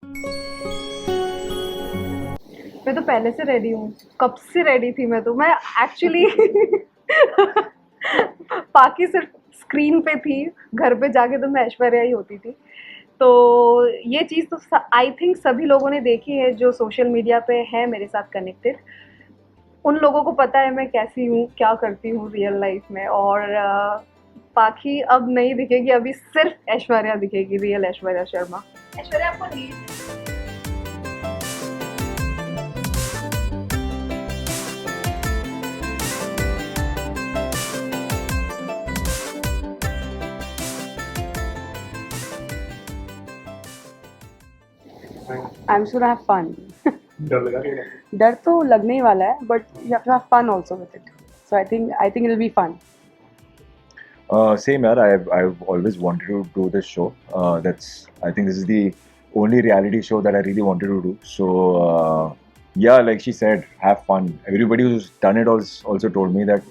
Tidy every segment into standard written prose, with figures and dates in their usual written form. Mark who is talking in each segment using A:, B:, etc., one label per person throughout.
A: मैं तो पहले से रेडी हूँ, कब से रेडी थी मैं एक्चुअली पाकि सिर्फ स्क्रीन पे थी, घर पे जाके तो मैं ऐश्वर्या ही होती थी। तो ये चीज़ तो आई थिंक सभी लोगों ने देखी है जो सोशल मीडिया पे है मेरे साथ कनेक्टेड। उन लोगों को पता है मैं कैसी हूँ, क्या करती हूँ रियल लाइफ में। और पाखी अब नहीं दिखेगी, अभी सिर्फ ऐश्वर्या दिखेगी, रियल ऐश्वर्या शर्मा। ऐश्वर्या आपको
B: I'm sure I have fun.
C: डर लगा कि नहीं?
B: डर तो लगने ही वाला है, but you have to have fun also with it. So I think it'll be fun.
D: Same yaar, I've always wanted to do this show. I think this is the only reality show that I really wanted to do. So yeah, like she said, have fun. Everybody who's done it also told me that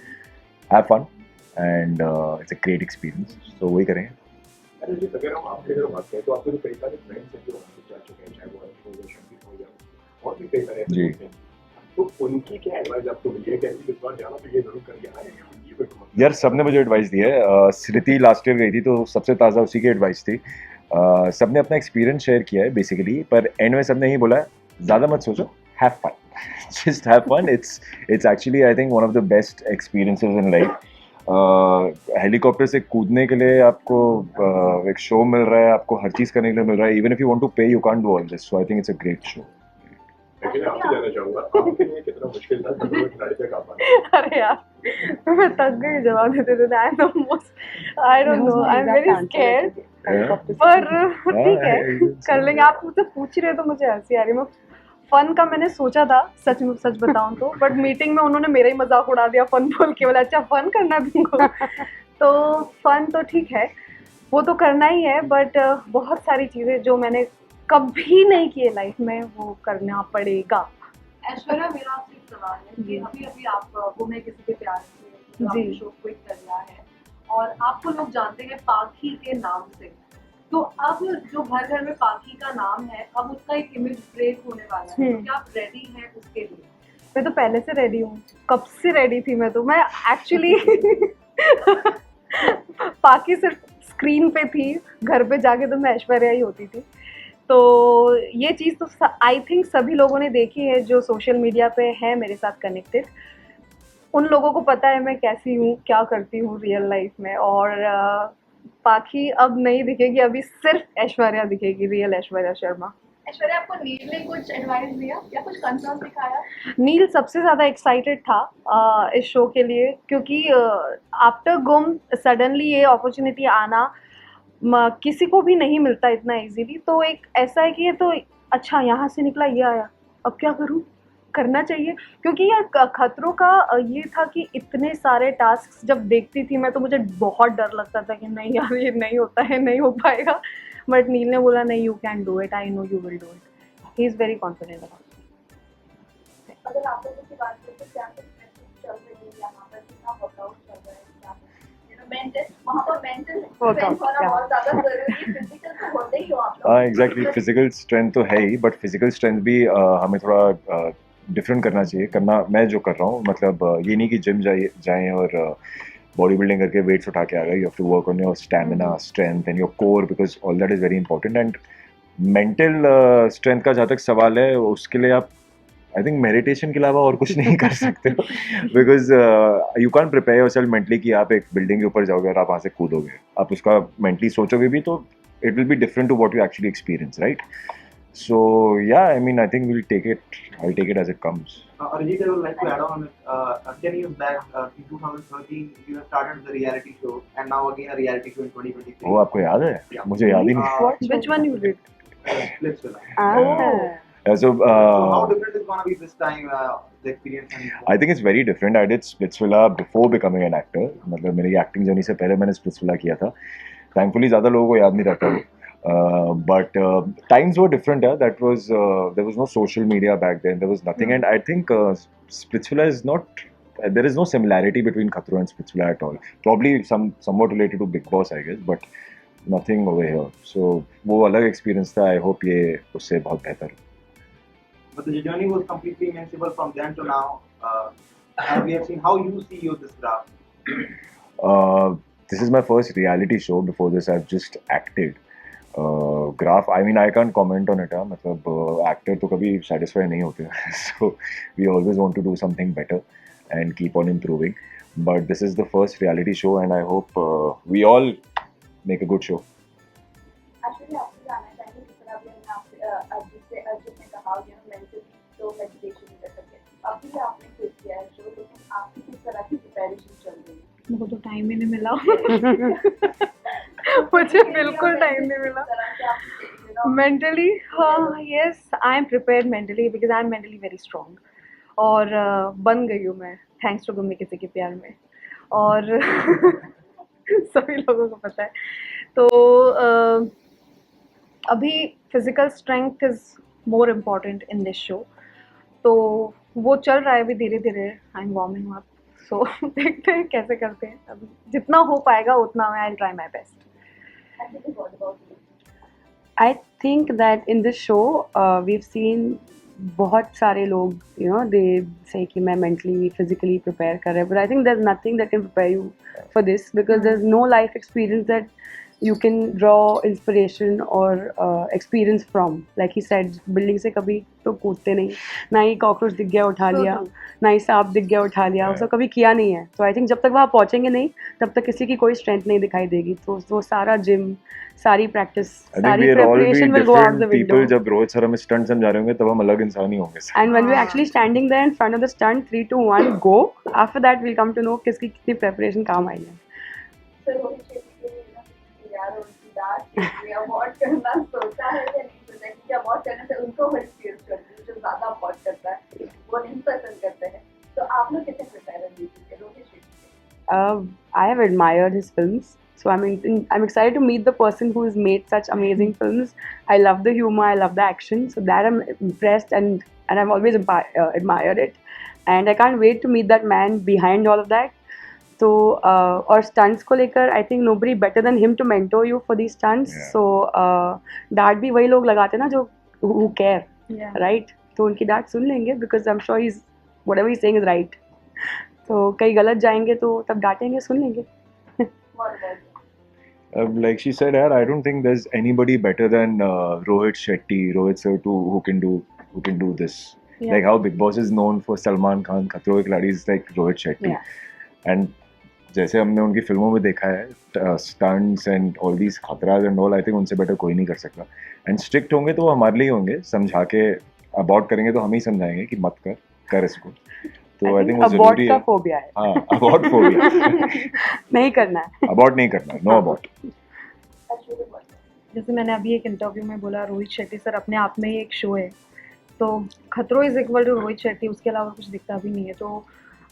D: have fun, and it's a great experience. So वही करेंगे.
C: अरे जी अगर हम आपके अगर बात करें तो आपके जो कई सारे फ्रेंड्स हैं जो वहाँ जा चुके हैं, चाहे वो हो या शम्मी हो या और भी कई सारे
D: जी.
C: हैं, तो उनकी क्या एडवाइस आपको मिली है कि इस बार जाना तो ये जरूर करके आए हैं, ये कोई कमाल
D: यार सबने मुझे एडवाइस दी है. स्मृति लास्ट ईयर गई थी तो सबसे ताज़ा उसी की एडवाइस थी. सबने अपना एक्सपीरियंस शेयर किया है बेसिकली, पर एंड में सबने ही बोला है ज़्यादा मत सोचो, have fun. Just have fun. It's actually I think one of the best experiences in life. Helicopter से कूदने के लिए आपको एक शो मिल रहा है, आपको हर चीज़ करने के लिए मिल रहा है. Even if you want to pay you can't do all this. So I think it's a great show.
C: लेकिन आपसे जानना चाहूँगा आपके लिए कितना मुश्किल था जब वो खिलाड़ी पे आ पाना.
A: अरे यार मैं थक गई जवाब देते देते। I know most, I don't know, I am very scared. पर ठीक है, कर लेंगे। आप मुझसे पूछ रहे हो तो मुझे हंसी आ रही है। मैं फन का मैंने सोचा था, सच बताऊं तो, बट मीटिंग में उन्होंने मेरा ही मजाक उड़ा दिया फन बोल के। बोला अच्छा फन करना तुमको। तो फन तो ठीक है, वो तो करना ही है, बट बहुत सारी चीज़ें जो मैंने कभी नहीं किए लाइफ में वो करना पड़ेगा।
E: ऐश्वर्या, मेरा आपसे एक सवाल है कि अभी अभी आप वो मैं किसी के प्यार से
A: जी।
E: आपने शो क्विट कर लिया है और आपको लोग जानते हैं पाखी के नाम से, तो अब जो घर घर में पाखी का नाम है, अब उसका एक इमेज ब्रेक होने वाला है, तो क्या आप रेडी हैं उसके लिए?
A: मैं तो पहले से रेडी हूँ, कब से रेडी थी मैं एक्चुअली पाकि सिर्फ स्क्रीन पे थी, घर पे जाके तो मैं ऐश्वर्या ही होती थी। तो ये चीज़ तो आई थिंक सभी लोगों ने देखी है जो सोशल मीडिया पे है मेरे साथ कनेक्टेड। उन लोगों को पता है मैं कैसी हूँ, क्या करती हूँ रियल लाइफ में। और पाखी अब नहीं दिखेगी, अभी सिर्फ ऐश्वर्या दिखेगी, रियल ऐश्वर्या शर्मा।
E: ऐश्वर्या, आपको नील ने कुछ एडवाइस दिया या कुछ कंसर्न दिखाया?
A: नील सबसे ज़्यादा एक्साइटेड था इस शो के लिए, क्योंकि आफ्टर गुम सडनली ये अपॉर्चुनिटी आना किसी को भी नहीं मिलता इतना इजीली। तो एक ऐसा है कि ये तो अच्छा यहाँ से निकला, ये आया, अब क्या करूँ, करना चाहिए। क्योंकि यार खतरों का ये था कि इतने सारे टास्क जब देखती थी मैं, तो मुझे बहुत डर लगता था कि नहीं यार ये नहीं होता है, नहीं हो पाएगा। बट नील ने बोला नहीं, you can do it, I know you will do it. He is very confident about it.
E: अगर आप लोगों की बात करें तो क्या कुछ मैसेज चल रही है यहाँ पर, कितना वर्कआउट चल रहा है, क्या मेंटल, वहाँ पर मेंटल स्ट्रेंथ होना बहुत ज़्यादा जरूरी है। फिजिकल तो होते ही हो आप लोग।
D: हाँ एग्जैक्टली, फिजिकल स्ट्रेंथ तो है ही, बट फिजिकल स्ट्रेंथ भी हमें थोड़ा डिफरेंट करना चाहिए। करना मैं जो कर रहा हूँ, मतलब ये नहीं कि जिम जाएं और बॉडी बिल्डिंग करके वेट्स उठा के आ गए. You have to work on your stamina, strength and your core, because all that is very important. And mental strength का जहाँ तक सवाल है, उसके लिए आप आई थिंक मेडिटेशन के अलावा और कुछ नहीं कर सकते हो. Because you can prepare yourself mentally कि आप एक बिल्डिंग के ऊपर जाओगे और आप वहाँ से कूदोगे, आप उसका मेंटली सोचोगे भी तो it will be different to what you actually experience, right? So yeah, I mean, I think I'll take it as it comes.
F: Arjit, I would like to add on. 10 years back, in 2013, you have started the reality show, and now again a reality show in 2023.
D: वो आपको याद है? मुझे याद ही नहीं.
A: Which one you did?
F: Splitsvilla.
D: So
F: how different is gonna be this time? The experience.
D: I think it's very different. I did Splitsvilla before becoming an actor. मतलब मेरी acting journey से पहले मैंने Splitsvilla किया था. Thankfully ज़्यादा लोगों को याद नहीं रहता वो. But times were different. Yeah, there was no social media back then. There was nothing, and I think Splitsvilla is not. There is no similarity between Khatron and Splitsvilla at all. Probably somewhat related to Big Boss, I guess. But nothing over here. So वो अलग experience था. I hope ये उससे बहुत बेहतर हो.
F: But the journey was completely invincible from then to now. And we have seen how you see this graph.
D: This is my first reality show. Before this, I've just acted. Graph, I mean, I can't comment on it. मतलब actor तो कभी satisfy नहीं होते. So we always want to do something better and keep on improving. But this is the first reality show, and I hope we all make a good show.
G: Actually, आपको जाना चाहिए जिस तरह भी हमने आपसे अर्जित ने कहा मेंटली तो मेडिटेशन कर सकते हैं. अभी आपने क्विट किया है शो, लेकिन आपकी किस तरह की प्रिपरेशन चल रही है?
A: मुझे तो टाइम ही नहीं मिला. मुझे बिल्कुल टाइम नहीं मिला. Mentally yes, I am prepared mentally because I am mentally very strong. और बन गई हूँ मैं थैंक्स टू गुम्मी किसी के प्यार में. और सभी लोगों को पता है. तो अभी physical strength is more important in this show. तो वो चल रहा है अभी धीरे धीरे. I am warming up. So देखते हैं कैसे करते हैं. अभी जितना हो पाएगा उतना मैं I try my best.
B: I think that in this show we've seen बहुत सारे लोग they say कि मैं mentally physically prepare कर रहे हैं, but I think there's nothing that can prepare you for this because there's no life experience that you can draw inspiration or experience from. Like he said, building से कभी तो कूदते नहीं, ना ही cockroach दिख गया उठा लिया, ना ही सांप दिख गया उठा लिया, वो सब कभी किया नहीं है. तो आई थिंक जब तक वहाँ पहुँचेंगे नहीं तब तक किसी की कोई स्ट्रेंथ नहीं दिखाई देगी. तो वो सारा जिम, सारी प्रैक्टिस, सारी preparation will go out the window.
D: जब रोहित सर हमें स्टंट समझा रहे होंगे तब हम अलग इंसान ही होंगे.
B: And when we are actually standing there in front of the stunt 3 2 1 go, after that we'll come to know किसकी कितनी प्रिपरेशन काम आई है.
G: सर रोहित शेट्टी के यार उनकी दाद अवार्ड करना सोचा है या नहीं सोचा कि अवार्ड करने से उनको बड़ी फील करती है जो ज़्यादा अवार्ड करता है वो नहीं पसंद करते हैं. तो आप लोग कितने प्रिपेयर हैं Rohit Shetty?
B: I have admired his films. So I'm excited to meet the person who has made such amazing films. I love the humor, I love the action. So that I'm impressed and I've always admired it. And I can't wait to meet that man behind all of that. So और stunts को लेकर I think nobody better than him to mentor you for these stunts.
D: Yeah.
B: So डांट भी वही लोग लगाते हैं ना जो who care, right? तो उनकी डांट सुन लेंगे because I'm sure whatever he's saying is right. तो कहीं गलत जाएंगे तो तब डांटेंगे, सुन लेंगे.
D: Like she said, I don't think there's anybody better than Rohit sir who can do this. Yeah. Like how Big Boss is known for Salman Khan, Khatron Khiladi is like Rohit Shetty. Yeah. And जैसे हमने उनकी फिल्मों में देखा है stunts and all these खतराज and all, I think उनसे better कोई नहीं कर सकता. एंड स्ट्रिक्ट होंगे तो वो हमारे लिए होंगे, समझा के अबॉर्ट करेंगे तो हम ही समझाएंगे कि मत कर इसको. तो आई थिंक वो जरूरी है. अबॉर्ट का फोबिया है. हाँ, अबॉर्ट फोबिया.
B: नहीं करना है,
D: अबॉर्ट नहीं करना, नो अबॉर्ट.
A: जैसे मैंने अभी एक इंटरव्यू में बोला रोहित शेट्टी सर अपने आप में ही एक शो है. तो खतरो is equal to Rohit Shetty, उसके अलावा कुछ दिखता भी नहीं है. तो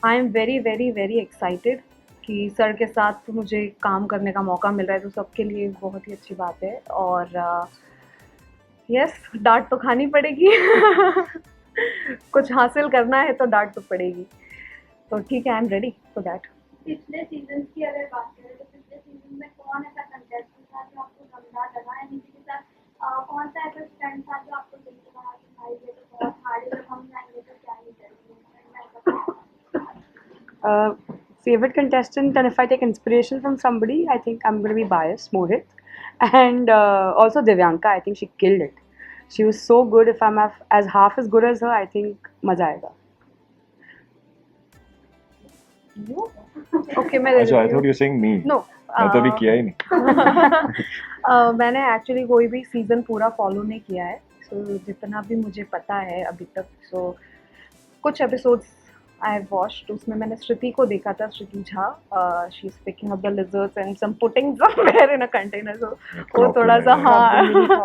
A: I am very very very excited कि सर के साथ मुझे काम करने का मौका मिल रहा है. तो सबके लिए बहुत ही अच्छी बात है. और यस, डांट तो खानी पड़ेगी. कुछ हासिल करना है तो डांट तो पड़ेगी. तो ठीक है, I am ready for that.
G: पिछले सीजन की अगर बात करें तो पिछले सीजन में कौन ऐसा कंटेस्टेंट था जो आपको दमदार लगा है, किसी के साथ कौन सा ऐसा स्टंट था जो आपको दिल को लगा कि भाई ये तो बहुत हार्ड है, जब हम जाएंगे तो क्या ही करेंगे?
B: Favorite contestant, and if I take inspiration from somebody, I think I'm going to be biased, Mohit. And also Divyanka, I think she killed it. She was so good. If I'm as half as good as her, I think मजा आएगा.
A: Okay, मैं
D: अच्छा, I thought you were saying me.
A: No.
D: मैं तो अभी किया ही नहीं.
A: मैंने एक्चुअली कोई भी सीजन पूरा फॉलो नहीं किया है. सो जितना भी मुझे पता है अभी तक, सो कुछ एपिसोड्स आई हैव वॉच्ड. उसमें मैंने श्रुति को देखा था, Shruti Jha. She is picking up the lizards and some putting somewhere in a container. So वो थोड़ा सा, हाँ,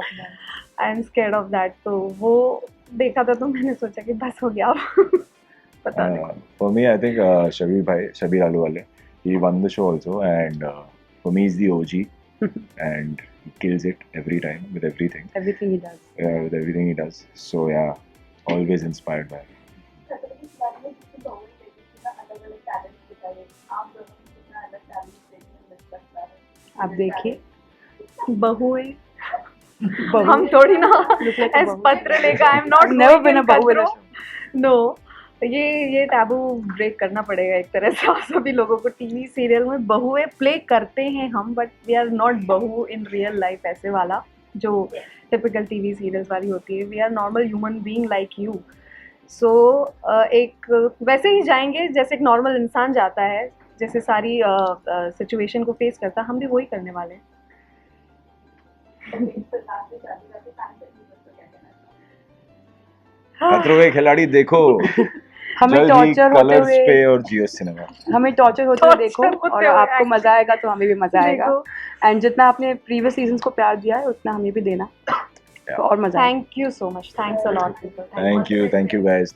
A: I am scared of that. तो वो देखा था तो मैंने सोचा कि बस हो गया. पता नहीं.
D: For me, I think Shabir Aluwale, he won the show also, and for me he's the OG. And he kills it every time with everything.
B: Everything he does.
D: Yeah, with everything he does. So yeah, always inspired by him.
B: आप देखिए.
A: बहुएं हम थोड़ी ना ऐसे पत्र लेकर I am not
B: never been a bahu in a show.
A: No ये taboo break करना पड़ेगा एक तरह से आप सभी लोगों को। टीवी सीरियल में बहुएं प्ले करते हैं हम, बट वी आर नॉट बहू इन रियल लाइफ ऐसे वाला जो टिपिकल टीवी सीरियल्स वाली होती है। We are normal human being like you. So एक वैसे ही जाएंगे जैसे एक नॉर्मल इंसान जाता है, जैसे सारी सिचुएशन को फेस करता है, हम भी वही करने वाले हैं।
D: खतरों के खिलाड़ी देखो
B: हमें
D: जल्द ही
B: टॉर्चर होते
D: कलर्स
B: हुए
D: पे और जियो सिनेमा।
B: हमें टॉर्चर होते हुए देखो
A: Torture होते
B: और
A: हुए
B: आपको
A: actually।
B: मजा आएगा तो हमें भी मजा आएगा।
A: देखो।
B: एंड जितना आपने प्रीवियस सीजन्स को प्यार दिया है उतना हमें भी देना, तो और मजा आएगा।
A: Thank you so much, thanks a lot people.
D: Thank you guys.